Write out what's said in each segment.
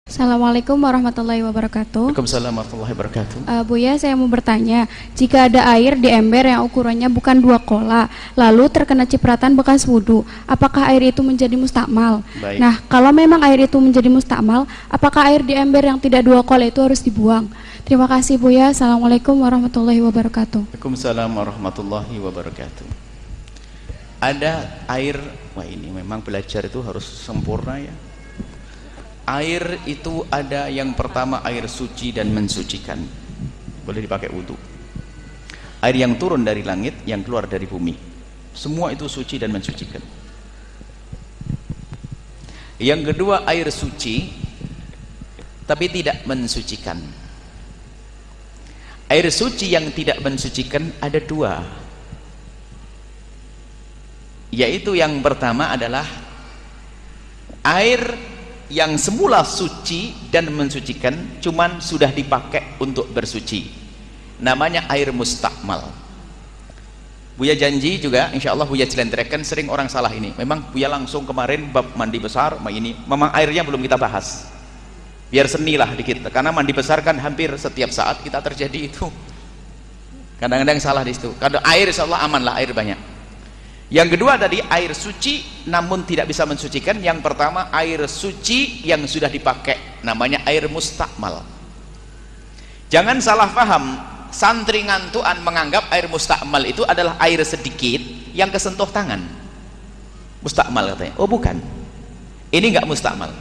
Assalamualaikum warahmatullahi wabarakatuh. Waalaikumsalam warahmatullahi wabarakatuh. Buya, saya mau bertanya, jika ada air di ember yang ukurannya bukan 2 kola, lalu terkena cipratan bekas wudhu, apakah air itu menjadi mustakmal? Baik. Nah, kalau memang air itu menjadi mustakmal, apakah air di ember yang tidak 2 kola itu harus dibuang? Terima kasih Buya. Assalamualaikum warahmatullahi wabarakatuh. Waalaikumsalam warahmatullahi wabarakatuh. Ada air, wah ini memang belajar itu harus sempurna ya. Air itu ada yang pertama air suci dan mensucikan, boleh dipakai wudhu. Air yang turun dari langit, yang keluar dari bumi, semua itu suci dan mensucikan. Yang kedua air suci tapi tidak mensucikan. Air suci yang tidak mensucikan ada 2, yaitu yang pertama adalah air yang semula suci dan mensucikan, cuman sudah dipakai untuk bersuci, namanya air mustakmal. Buya janji juga, insya Allah Buya jelentrehkan, sering orang salah ini. Memang Buya langsung kemarin bab mandi besar, ini memang airnya belum kita bahas, biar senilah dikit, karena mandi besar kan hampir setiap saat kita terjadi itu, kadang-kadang salah di situ. Kalau air insya Allah aman lah, air banyak. Yang kedua tadi air suci namun tidak bisa mensucikan. Yang pertama air suci yang sudah dipakai, namanya air mustakmal. Jangan salah paham, santri ngantuan menganggap air mustakmal itu adalah air sedikit yang kesentuh tangan. Mustakmal katanya. Oh bukan, ini enggak mustakmal.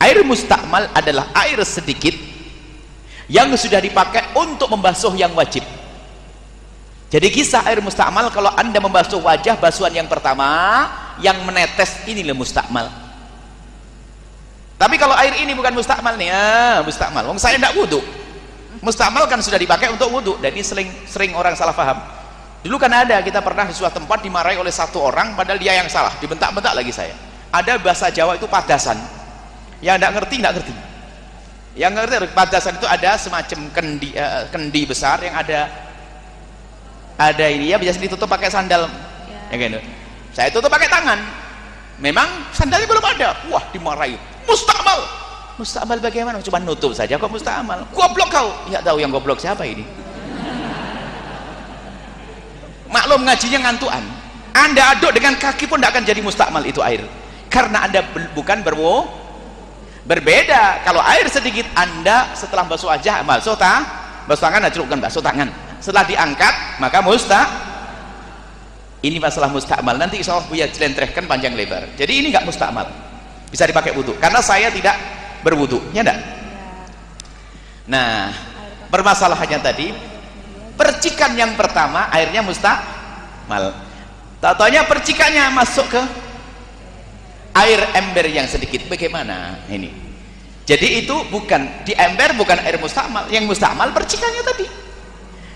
Air mustakmal adalah air sedikit yang sudah dipakai untuk membasuh yang wajib. Jadi kisah air mustakmal, kalau anda membasuh wajah, basuhan yang pertama yang menetes inilah mustakmal. Tapi kalau air ini bukan mustakmal nih, mustakmal, wong saya tidak wudhu. Mustakmal kan sudah dipakai untuk wudhu, dan ini sering orang salah paham. Dulu kan ada, kita pernah di suatu tempat dimarahi oleh satu orang, padahal dia yang salah, dibentak-bentak lagi saya. Ada bahasa Jawa itu padasan, yang tidak ngerti, yang ngerti padasan itu ada semacam kendi besar yang ada ini ya, biasa ditutup pakai sandal ya gitu. Saya tutup pakai tangan, memang sandalnya belum ada, wah dimarahi, mustakmal. Mustakmal bagaimana? Cuma nutup saja kok mustakmal? Goblok kau. Ya tahu yang goblok siapa ini. Maklum ngajinya ngantuan, anda aduk dengan kaki pun tidak akan jadi mustakmal itu air, karena anda bukan berbeda. Kalau air sedikit, anda setelah basuh wajah basuh tangan, celupkan basuh tangan, setelah diangkat maka ini masalah mustakmal. Nanti insya Allah Buya jelentrehkan panjang lebar. Jadi ini enggak mustakmal, bisa dipakai wudhu, karena saya tidak berwudhu, ya enggak? Nah, permasalahannya tadi percikan yang pertama airnya mustakmal, tatonya percikannya masuk ke air ember yang sedikit. Bagaimana ini? Jadi itu bukan di ember, bukan air mustakmal. Yang mustakmal percikannya tadi.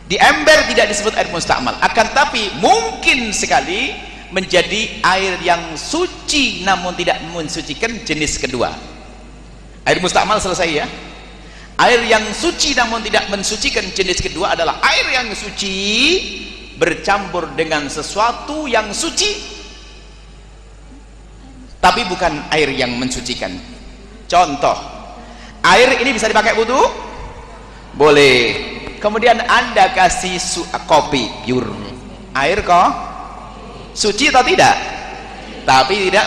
Di ember tidak disebut air mustakmal, akan tapi mungkin sekali menjadi air yang suci namun tidak mensucikan, jenis kedua. Air mustakmal selesai ya. Air yang suci namun tidak mensucikan, jenis kedua adalah air yang suci bercampur dengan sesuatu yang suci tapi bukan air yang mensucikan. Contoh, air ini bisa dipakai wudhu? Boleh. Kemudian anda kasih kopi pure, air kok suci atau tidak? Tapi tidak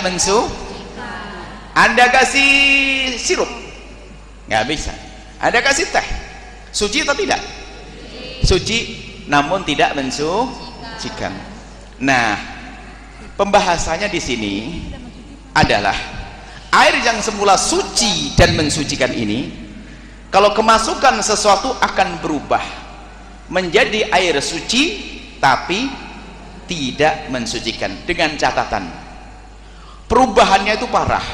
anda kasih sirup, nggak bisa. Anda kasih teh, suci atau tidak? Suci namun tidak mensucikan. Nah, pembahasannya di sini adalah air yang semula suci dan mensucikan ini, kalau kemasukan sesuatu akan berubah menjadi air suci tapi tidak mensucikan, dengan catatan perubahannya itu parah.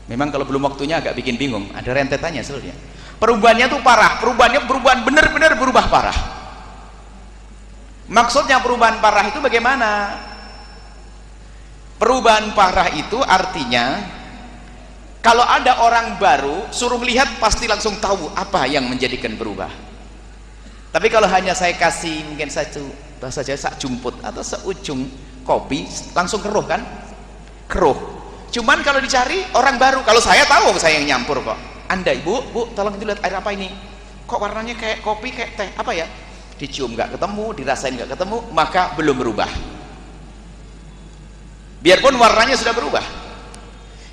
Memang kalau belum waktunya agak bikin bingung, ada rentetannya sebenarnya. Perubahannya itu parah, perubahan benar-benar berubah parah. Maksudnya perubahan parah itu bagaimana? Perubahan parah itu artinya kalau ada orang baru suruh melihat pasti langsung tahu apa yang menjadikan berubah. Tapi kalau hanya saya kasih mungkin satu bahasa Jawa sak jumput atau seujung kopi, langsung keruh kan? Keruh. Cuman kalau dicari orang baru, kalau saya tahu saya yang nyampur kok. Anda ibu, bu tolong itu lihat air apa ini, kok warnanya kayak kopi kayak teh, apa ya, dicium nggak ketemu, dirasain nggak ketemu, maka belum berubah. Biarpun warnanya sudah berubah,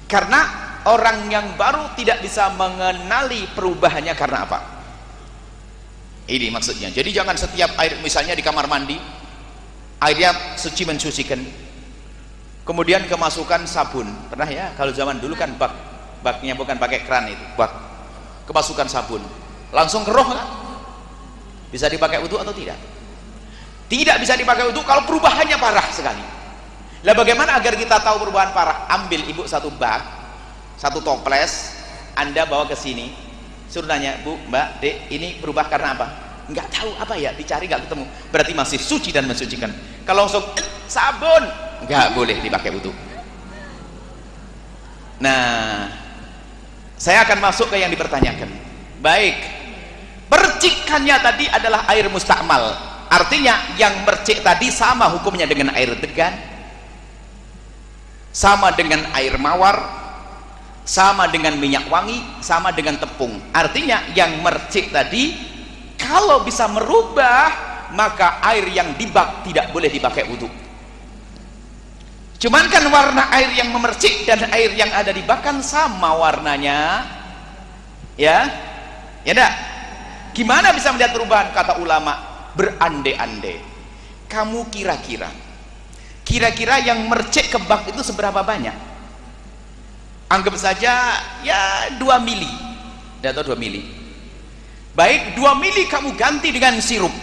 karena orang yang baru tidak bisa mengenali perubahannya karena apa. Ini maksudnya. Jadi jangan setiap air, misalnya di kamar mandi airnya suci mensucikan, kemudian kemasukan sabun. Pernah ya, kalau zaman dulu kan baknya bukan pakai keran, itu bak, kemasukan sabun langsung keruh kan? Bisa dipakai wudu atau tidak? Tidak bisa dipakai wudu kalau perubahannya parah sekali. Lah bagaimana agar kita tahu perubahan parah? Ambil ibu satu bak, satu toples, Anda bawa ke sini, suruh nanya, bu, mbak, dek, ini berubah karena apa? Nggak tahu apa ya, dicari nggak ketemu, berarti masih suci dan mensucikan. Kalau langsung sabun, nggak boleh dipakai wudu. Nah, saya akan masuk ke yang dipertanyakan. Baik, percikannya tadi adalah air mustakmal, artinya yang mercik tadi sama hukumnya dengan air degan, sama dengan air mawar, sama dengan minyak wangi, sama dengan tepung. Artinya yang mercik tadi kalau bisa merubah, maka air yang di bak tidak boleh dipakai wudu. Cuman kan warna air yang memercik dan air yang ada di bak kan sama warnanya, ya enggak? Gimana bisa melihat perubahan? Kata ulama, berandai-andai. Kamu kira-kira yang mercik ke bak itu seberapa banyak? Anggap saja ya 2 mili, atau 2 mili. Baik, 2 mili kamu ganti dengan sirup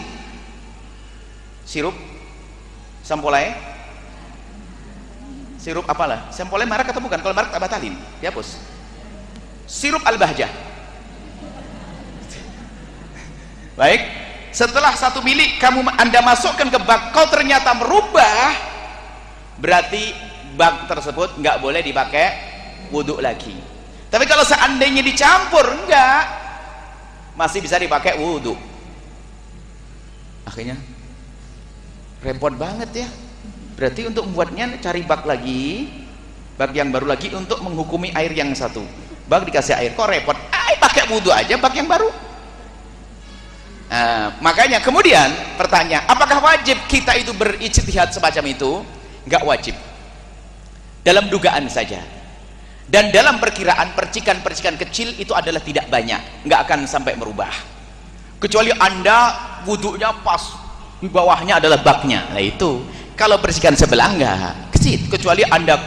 sampolai, sirup apalah, sampolai merek atau bukan? Kalau merek tak batalin, dihapus. Sirup Al-Bahjah. Baik, setelah 1 mili Anda masukkan ke bak, kau ternyata merubah, berarti bak tersebut nggak boleh dipakai wudhu lagi. Tapi kalau seandainya dicampur, enggak, masih bisa dipakai wudhu. Akhirnya repot banget ya. Berarti untuk membuatnya cari bak lagi, bak yang baru lagi untuk menghukumi air yang satu. Bak dikasih air, kok repot? Pakai wudhu aja bak yang baru. Nah, makanya kemudian pertanyaan, apakah wajib kita itu berijtihad semacam itu? Enggak wajib. Dalam dugaan saja. Dan dalam perkiraan percikan-percikan kecil itu adalah tidak banyak, nggak akan sampai merubah. Kecuali Anda wudhunya pas, di bawahnya adalah baknya. Nah itu, kalau percikan sebelah enggak kecil. Kecuali Anda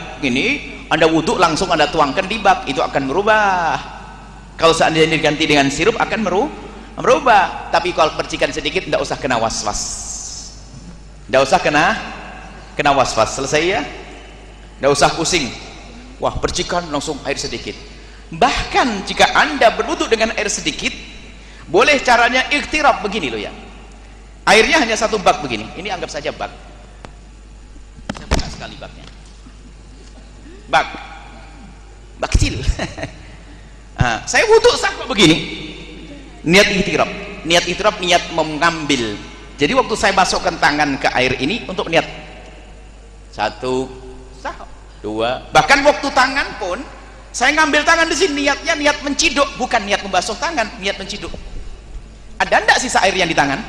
wudhu langsung Anda tuangkan di bak, itu akan merubah. Kalau seandainya diganti dengan sirup akan merubah. Tapi kalau percikan sedikit, nggak usah kena was-was. Nggak usah kena was-was. Selesai ya? Nggak usah pusing. Wah, percikan langsung air sedikit. Bahkan jika Anda berwudu dengan air sedikit, boleh caranya ikhtirab begini loh ya. Airnya hanya 1 bak begini. Ini anggap saja bak. Saya buka sekali baknya. Bak kecil. Nah, saya wudu sak begini. Niat ikhtirab. Niat mengambil. Jadi waktu saya masukkan tangan ke air ini untuk niat 1, 2, bahkan waktu tangan pun saya ngambil tangan di sini, niatnya niat menciduk, bukan niat membasuh tangan, niat menciduk. Ada enggak sisa air yang di tangan?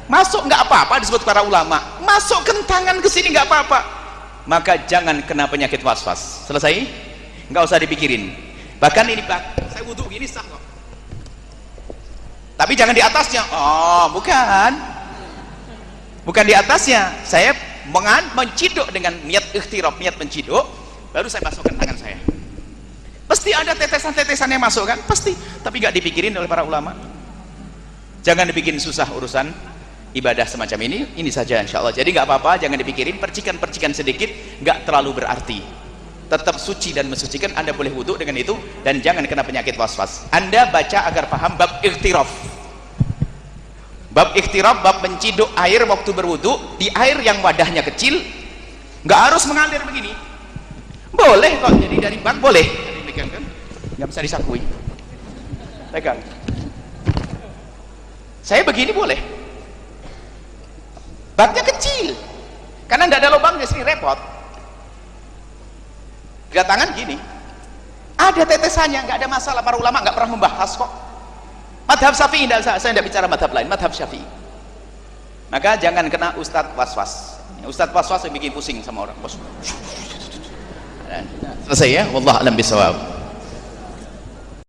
Masuk nggak apa-apa, disebut para ulama, masukkan tangan ke sini nggak apa-apa. Maka jangan kena penyakit was-was. Selesai? Nggak usah dipikirin. Bahkan ini saya wudhu gini sah kok. Tapi jangan di atasnya. Oh, bukan di atasnya. Saya menciduk dengan niat ikhtirab, niat menciduk, baru saya masukkan tangan saya. Pasti ada tetesan-tetesan yang masuk kan? Pasti, tapi gak dipikirin oleh para ulama. Jangan dibikin susah urusan ibadah semacam ini saja insya Allah. Jadi gak apa-apa, jangan dipikirin, percikan-percikan sedikit gak terlalu berarti, tetap suci dan mensucikan. Anda boleh wudhu dengan itu dan jangan kena penyakit was-was. Anda baca agar paham bab ikhtiraf. Bab ikhtirab, bab menciduk air waktu berwudu di air yang wadahnya kecil, nggak harus mengalir begini. Boleh kok, jadi dari bak boleh. Pegang kan? Nggak bisa disakui. Pegang. Saya begini boleh. Baknya kecil, karena nggak ada lubang di sini, repot. Datangan gini, ada tetesannya, nggak ada masalah. Para ulama nggak pernah membahas kok. Madhab Syafi'i, saya tidak bicara madhab lain, madhab Syafi'i. Maka jangan kena ustadz was-was. Ustadz was-was yang bikin pusing sama orang. Selesai ya, wallahu a'lam bishawab.